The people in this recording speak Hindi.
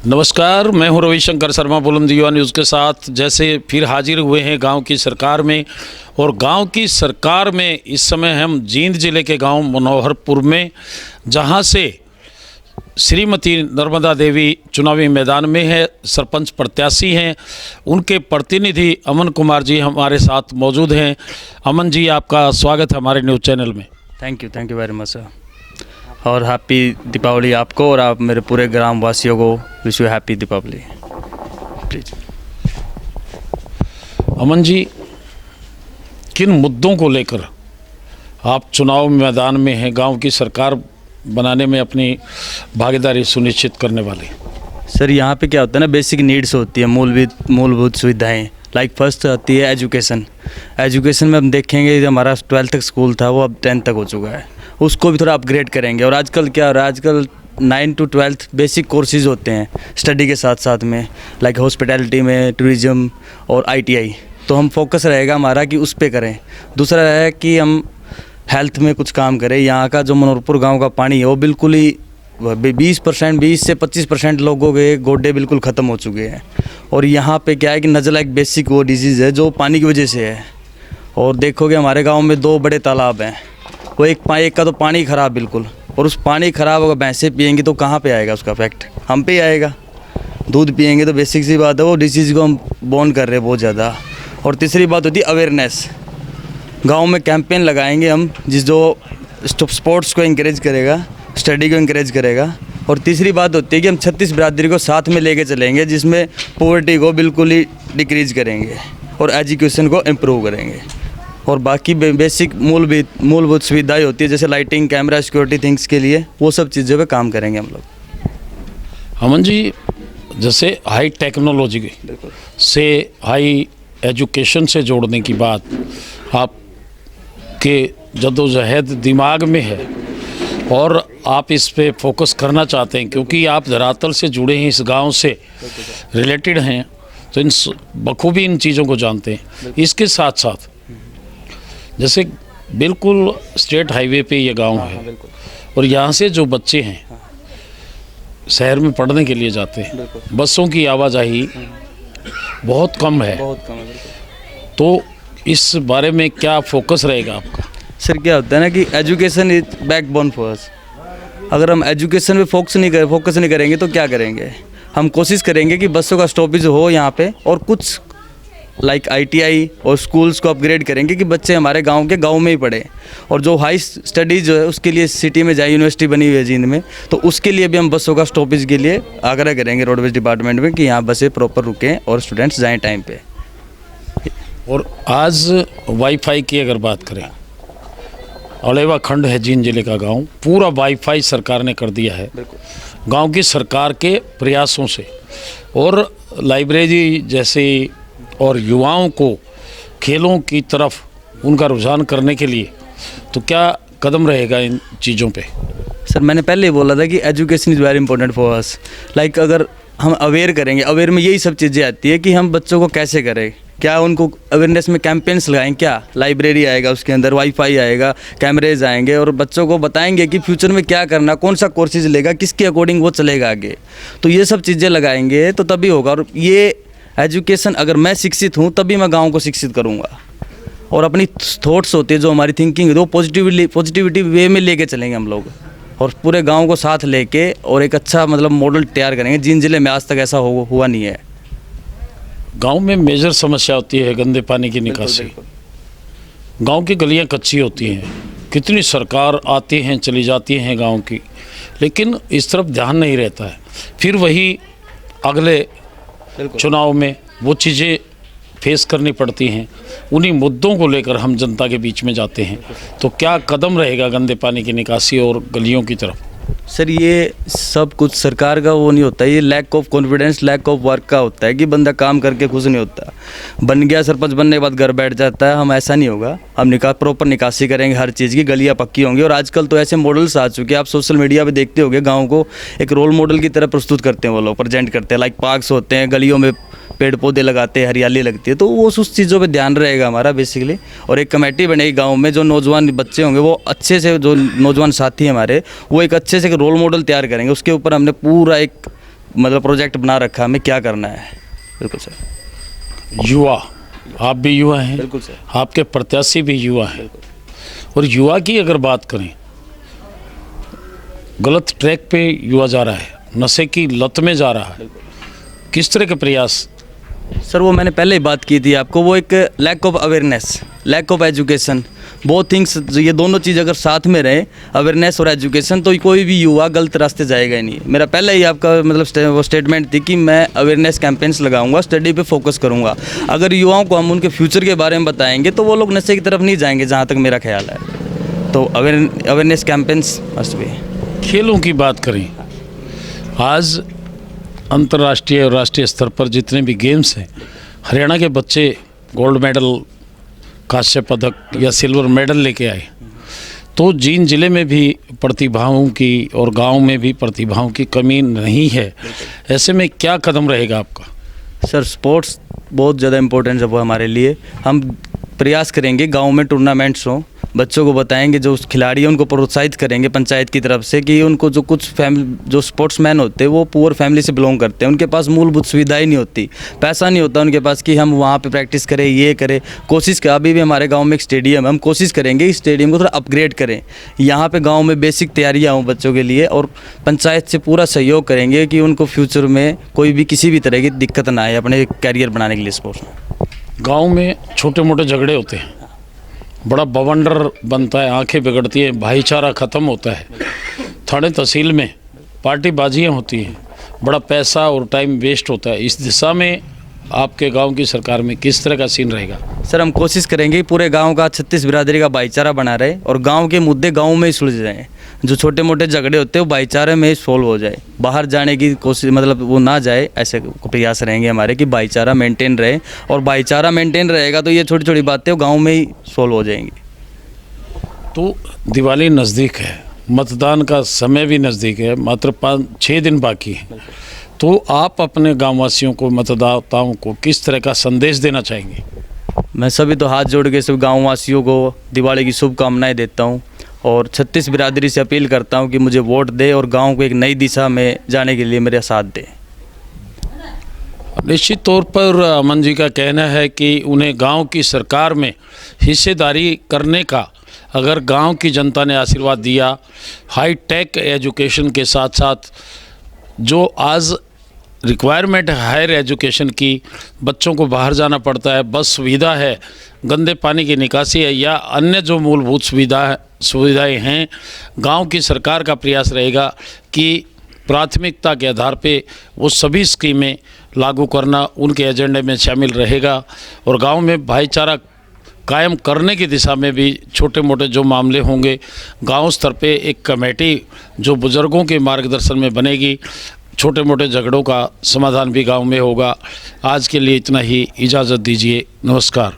नमस्कार, मैं हूं रविशंकर शर्मा बुलंद युवा न्यूज़ के साथ। जैसे फिर हाजिर हुए हैं गांव की सरकार में, और गांव की सरकार में इस समय हम जींद जिले के गांव मनोहरपुर में, जहां से श्रीमती नर्मदा देवी चुनावी मैदान में है, सरपंच प्रत्याशी हैं, उनके प्रतिनिधि अमन कुमार जी हमारे साथ मौजूद हैं। अमन जी, आपका स्वागत है हमारे न्यूज़ चैनल में। Thank you very much sir, और हैप्पी दीपावली आपको और आप मेरे पूरे ग्राम वासियों को wish you happy Deepawali please. Aman ji, किन मुद्दों को लेकर आप चुनाव मैदान में हैं, गांव की सरकार बनाने में अपनी भागीदारी सुनिश्चित करने वाले? सर, यहाँ पे क्या होता है ना, बेसिक नीड्स होती है, मूलभूत सुविधाएं। लाइक फर्स्ट आती है एजुकेशन में हम देखेंगे, हमारा 12th तक स्कूल था वो अब 10th तक हो चुका है, उसको भी थोड़ा अपग्रेड करेंगे। और आजकल क्या हो रहा है, आजकल 9 to 12th बेसिक कोर्सेज होते हैं स्टडी के साथ साथ में, लाइक हॉस्पिटैलिटी में, टूरिज़्म और ITI। तो हम फोकस रहेगा हमारा कि उस पर करें। दूसरा है कि हम हेल्थ में कुछ काम करें। यहाँ का जो मनोहरपुर गांव का पानी है वो बिल्कुल ही 20 से 25% लोगों के गोड्डे बिल्कुल ख़त्म हो चुके हैं। और यहाँ पे क्या है कि नज़ला एक बेसिक वो डिजीज़ है जो पानी की वजह से है। और देखोगे हमारे गांव में 2 बड़े तालाब हैं, वो एक का तो पानी ख़राब बिल्कुल, और उस पानी ख़राब अगर भैंसें पिएंगी तो कहाँ पे आएगा उसका इफेक्ट, हम पे ही आएगा। दूध पिएंगे तो बेसिक सी बात है वो डिसीज़ को हम बोन कर रहे हैं बहुत ज़्यादा। और तीसरी बात होती है अवेयरनेस। गांव में कैंपेन लगाएंगे हम जो स्पोर्ट्स को इंकरेज करेगा, स्टडी को इंकरेज करेगा। और तीसरी बात होती है कि हम 36 बिरादरी को साथ में लेके चलेंगे, जिसमें पॉवर्टी को बिल्कुल ही डिक्रीज़ करेंगे और एजुकेशन को इम्प्रूव करेंगे। और बाकी बेसिक मूलभूत सुविधाएं होती है जैसे लाइटिंग, कैमरा, सिक्योरिटी थिंग्स के लिए, वो सब चीज़ों पे काम करेंगे हम लोग। अमन जी, जैसे हाई टेक्नोलॉजी से हाई एजुकेशन से जोड़ने की बात आपके जद्दोजहद दिमाग में है और आप इस पे फोकस करना चाहते हैं, क्योंकि आप धरातल से जुड़े हैं, इस गांव से रिलेटेड हैं, तो इन बखूबी इन चीज़ों को जानते हैं। इसके साथ साथ जैसे बिल्कुल स्टेट हाईवे पे ये गांव है, और यहाँ से जो बच्चे हैं शहर में पढ़ने के लिए जाते हैं, बसों की आवाजाही बहुत कम है। तो इस बारे में क्या फोकस रहेगा आपका? सर, क्या होता है ना कि education is backbone for us. अगर हम एजुकेशन पे फोकस नहीं करेंगे तो क्या करेंगे? हम कोशिश करेंगे कि बसों का स्टॉपेज हो यहाँ पे, और कुछ लाइक ITI और स्कूल्स को अपग्रेड करेंगे कि बच्चे हमारे गांव में ही पढ़े। और जो हाई स्टडीज जो है उसके लिए सिटी में जाए, यूनिवर्सिटी बनी हुई है जींद में, तो उसके लिए भी हम बसों का स्टॉपेज के लिए आग्रह करेंगे रोडवेज डिपार्टमेंट में कि यहाँ बसें प्रॉपर रुकें और स्टूडेंट्स जाएँ टाइम पे। और आज वाईफाई की अगर बात करें, अलेवा खंड है जींद जिले का गांव, पूरा वाईफाई सरकार ने कर दिया है गांव की सरकार के प्रयासों से। और लाइब्रेरी जैसे और युवाओं को खेलों की तरफ उनका रुझान करने के लिए तो क्या कदम रहेगा इन चीज़ों पे? सर, मैंने पहले ही बोला था कि education is very important for us. Like अगर हम अवेयर करेंगे, अवेयर में यही सब चीज़ें आती है कि हम बच्चों को कैसे करें, क्या उनको अवेयरनेस में कैंपेन्स लगाएं, क्या लाइब्रेरी आएगा, उसके अंदर वाईफाई आएगा, कैमरेज आएंगे, और बच्चों को बताएंगे कि फ्यूचर में क्या करना, कौन सा कोर्सेज लेगा, किसके अकॉर्डिंग वो चलेगा आगे। तो ये सब चीज़ें लगाएंगे तो तभी होगा। और ये एजुकेशन, अगर मैं शिक्षित हूँ तभी मैं गाँव को शिक्षित करूँगा। और अपनी थॉट्स होते हैं, जो हमारी थिंकिंग है, वो पॉजिटिविटी वे में लेके चलेंगे हम लोग, और पूरे गांव को साथ लेके और एक अच्छा मतलब मॉडल तैयार करेंगे। जींद जिले में आज तक ऐसा हुआ नहीं है। गांव में मेजर समस्या होती है गंदे पानी की निकासी। गांव की गलियां कच्ची होती हैं, कितनी सरकार आती हैं चली जाती हैं गांव की, लेकिन इस तरफ ध्यान नहीं रहता है। फिर वही अगले चुनाव में वो चीज़ें फेस करनी पड़ती हैं। उन्हीं मुद्दों को लेकर हम जनता के बीच में जाते हैं। तो क्या कदम रहेगा गंदे पानी की निकासी और गलियों की तरफ? सर, ये सब कुछ सरकार का वो नहीं होता, ये lack of confidence, lack of work का होता है कि बंदा काम करके खुश नहीं होता। बन गया सरपंच, बनने के बाद घर बैठ जाता है। हम ऐसा नहीं होगा, हम प्रॉपर निकासी करेंगे हर चीज़ की, गलियाँ पक्की होंगी। और आजकल तो ऐसे मॉडल्स आ चुके हैं, आप सोशल मीडिया पे देखते होंगे, गाँव को एक रोल मॉडल की तरह प्रस्तुत करते हैं वो लोग, प्रेजेंट करते हैं। लाइक पार्क्स होते हैं, गलियों में पेड़ पौधे लगाते हैं, हरियाली लगती है, तो वो उस चीज़ों पे ध्यान रहेगा हमारा बेसिकली। और एक कमेटी बनेगी गांव में, जो नौजवान बच्चे होंगे वो अच्छे से, जो नौजवान साथी हमारे, वो एक अच्छे से रोल मॉडल तैयार करेंगे। उसके ऊपर हमने पूरा एक मतलब प्रोजेक्ट बना रखा है हमें क्या करना है। बिल्कुल सर। युवा, आप भी युवा हैं, बिल्कुल सर। आपके प्रत्याशी भी युवा हैं, और युवा की अगर बात करें, गलत ट्रैक पे युवा जा रहा है, नशे की लत में जा रहा है, किस तरह के प्रयास? सर वो मैंने पहले ही बात की थी आपको, वो एक lack of awareness, lack of education, both things, ये दोनों चीज़ अगर साथ में रहे, अवेयरनेस और एजुकेशन, तो कोई भी युवा गलत रास्ते जाएगा ही नहीं। मेरा पहले ही आपका मतलब वो स्टेटमेंट थी कि मैं अवेयरनेस कैंपेन्स लगाऊंगा, स्टडी पे फोकस करूंगा। अगर युवाओं को हम उनके फ्यूचर के बारे में बताएंगे तो वो लोग नशे की तरफ नहीं जाएंगे, जहाँ तक मेरा ख्याल है। तो अवेयरनेस कैंपेन्स मस्ट बी। खेलों की बात करें, आज अंतर्राष्ट्रीय और राष्ट्रीय स्तर पर जितने भी गेम्स हैं, हरियाणा के बच्चे गोल्ड मेडल, कांस्य पदक या सिल्वर मेडल लेके आए। तो जींद जिले में भी प्रतिभाओं की और गांव में भी प्रतिभाओं की कमी नहीं है। ऐसे में क्या कदम रहेगा आपका? सर स्पोर्ट्स बहुत ज़्यादा इम्पोर्टेंट है वो हमारे लिए। हम प्रयास करेंगे गांव में टूर्नामेंट्स हों, बच्चों को बताएंगे, जो खिलाड़ी हैं उनको प्रोत्साहित करेंगे पंचायत की तरफ से कि उनको जो कुछ जो स्पोर्ट्समैन होते हैं वो पुअर फैमिली से बिलोंग करते हैं, उनके पास मूलभूत सुविधाएं नहीं होती, पैसा नहीं होता उनके पास कि हम वहाँ पे प्रैक्टिस करें, ये करें। कोशिश कर, अभी भी हमारे गांव में एक स्टेडियम है, हम कोशिश करेंगे इस स्टेडियम को थोड़ा अपग्रेड करें, यहाँ पे गाँव में बेसिक तैयारियाँ हों बच्चों के लिए, और पंचायत से पूरा सहयोग करेंगे कि उनको फ्यूचर में कोई भी किसी भी तरह की दिक्कत ना आए अपने करियर बनाने के लिए स्पोर्ट्स में। गांव में छोटे मोटे झगड़े होते हैं, बड़ा बवंडर बनता है, आंखें बिगड़ती हैं, भाईचारा ख़त्म होता है, थाने तहसील में पार्टी बाजियाँ होती हैं, बड़ा पैसा और टाइम वेस्ट होता है। इस दिशा में आपके गांव की सरकार में किस तरह का सीन रहेगा? सर हम कोशिश करेंगे कि पूरे गांव का 36 बिरादरी का भाईचारा बना रहे और गांव के मुद्दे गांव में ही सुलझ जाएँ। जो छोटे मोटे झगड़े होते हैं वो भाईचारे में ही सोल्व हो जाए, बाहर जाने की कोशिश मतलब वो ना जाए, ऐसे प्रयास रहेंगे हमारे कि भाईचारा मेंटेन रहे, और भाईचारा मेंटेन रहेगा तो ये छोटी छोटी बातें गांव में ही सोल्व हो जाएंगी। तो दिवाली नज़दीक है, मतदान का समय भी नज़दीक है, मात्र 5-6 दिन बाकी है, तो आप अपने गाँववासियों को, मतदाताओं को किस तरह का संदेश देना चाहेंगे? मैं सभी तो हाथ जोड़ के सब गाँववासियों को दिवाली की शुभकामनाएं देता हूँ और 36 बिरादरी से अपील करता हूँ कि मुझे वोट दे और गांव को एक नई दिशा में जाने के लिए मेरा साथ दे। निश्चित तौर पर अमन जी का कहना है कि उन्हें गांव की सरकार में हिस्सेदारी करने का अगर गांव की जनता ने आशीर्वाद दिया, हाई टेक एजुकेशन के साथ साथ जो आज रिक्वायरमेंट है हायर एजुकेशन की, बच्चों को बाहर जाना पड़ता है, बस सुविधा है, गंदे पानी की निकासी है या अन्य जो मूलभूत सुविधाएं हैं, गांव की सरकार का प्रयास रहेगा कि प्राथमिकता के आधार पे वो सभी स्कीमें लागू करना उनके एजेंडे में शामिल रहेगा, और गांव में भाईचारा कायम करने की दिशा में भी छोटे मोटे जो मामले होंगे, गांव स्तर पे एक कमेटी जो बुज़ुर्गों के मार्गदर्शन में बनेगी, छोटे मोटे झगड़ों का समाधान भी गांव में होगा। आज के लिए इतना ही, इजाज़त दीजिए, नमस्कार।